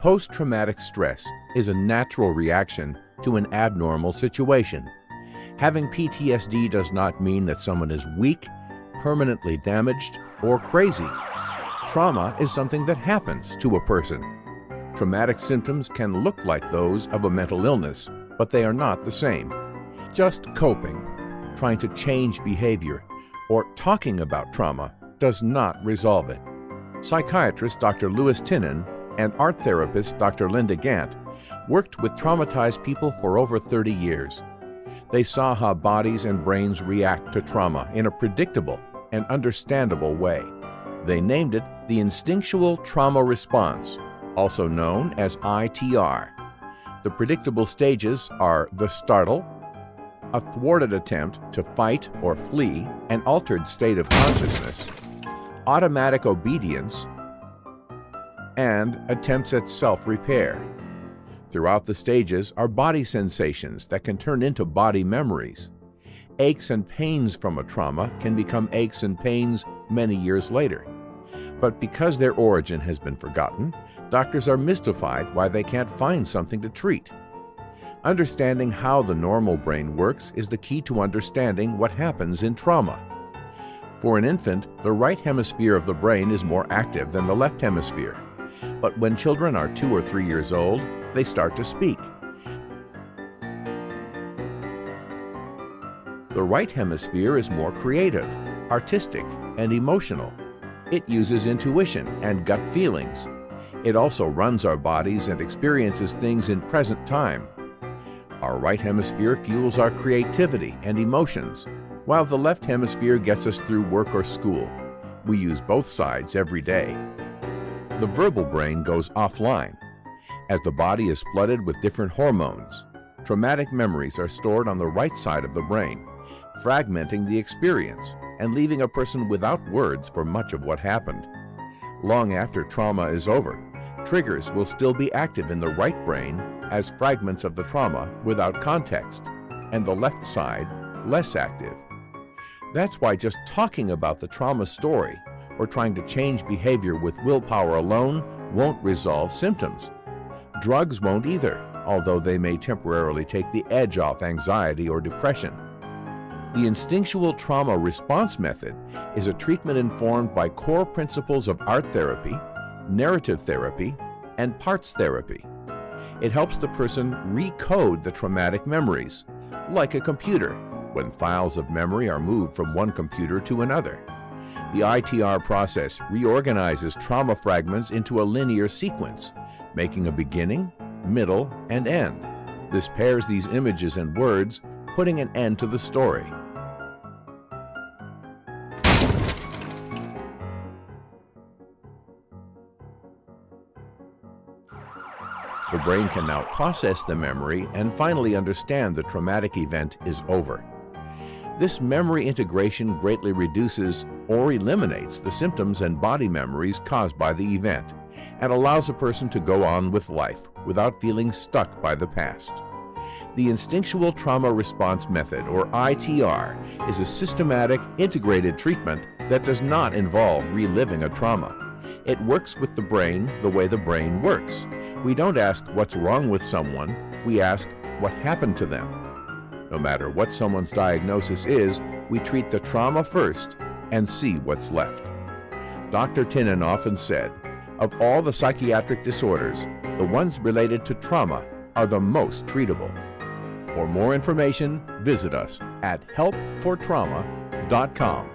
Post-traumatic stress is a natural reaction to an abnormal situation. Having PTSD does not mean that someone is weak, permanently damaged, or crazy. Trauma is something that happens to a person. Traumatic symptoms can look like those of a mental illness, but they are not the same. Just coping, trying to change behavior, or talking about trauma does not resolve it. Psychiatrist Dr. Louis Tinnen and art therapist Dr. Linda Gant worked with traumatized people for over 30 years. They saw how bodies and brains react to trauma in a predictable and understandable way. They named it the instinctual trauma response, also known as ITR. The predictable stages are the startle, a thwarted attempt to fight or flee, an altered state of consciousness, automatic obedience, and attempts at self-repair. Throughout the stages are body sensations that can turn into body memories. Aches and pains from a trauma can become aches and pains many years later. But because their origin has been forgotten, doctors are mystified why they can't find something to treat. Understanding how the normal brain works is the key to understanding what happens in trauma. For an infant, the right hemisphere of the brain is more active than the left hemisphere. But when children are 2 or 3 years old, they start to speak. The right hemisphere is more creative, artistic, and emotional. It uses intuition and gut feelings. It also runs our bodies and experiences things in present time. Our right hemisphere fuels our creativity and emotions, while the left hemisphere gets us through work or school. We use both sides every day. The verbal brain goes offline. As the body is flooded with different hormones, traumatic memories are stored on the right side of the brain, fragmenting the experience and leaving a person without words for much of what happened. Long after trauma is over, triggers will still be active in the right brain as fragments of the trauma without context, and the left side less active. That's why just talking about the trauma story or trying to change behavior with willpower alone won't resolve symptoms. Drugs won't either, although they may temporarily take the edge off anxiety or depression. The instinctual trauma response method is a treatment informed by core principles of art therapy, narrative therapy, and parts therapy. It helps the person recode the traumatic memories, like a computer, when files of memory are moved from one computer to another. The ITR process reorganizes trauma fragments into a linear sequence, making a beginning, middle, and end. This pairs these images and words, putting an end to the story. The brain can now process the memory and finally understand the traumatic event is over. This memory integration greatly reduces or eliminates the symptoms and body memories caused by the event, and allows a person to go on with life without feeling stuck by the past. The instinctual trauma response method, or ITR, is a systematic, integrated treatment that does not involve reliving a trauma. It works with the brain the way the brain works. We don't ask what's wrong with someone, we ask what happened to them. No matter what someone's diagnosis is, we treat the trauma first and see what's left. Dr. Tinnen often said, of all the psychiatric disorders, the ones related to trauma are the most treatable. For more information, visit us at helpfortrauma.com.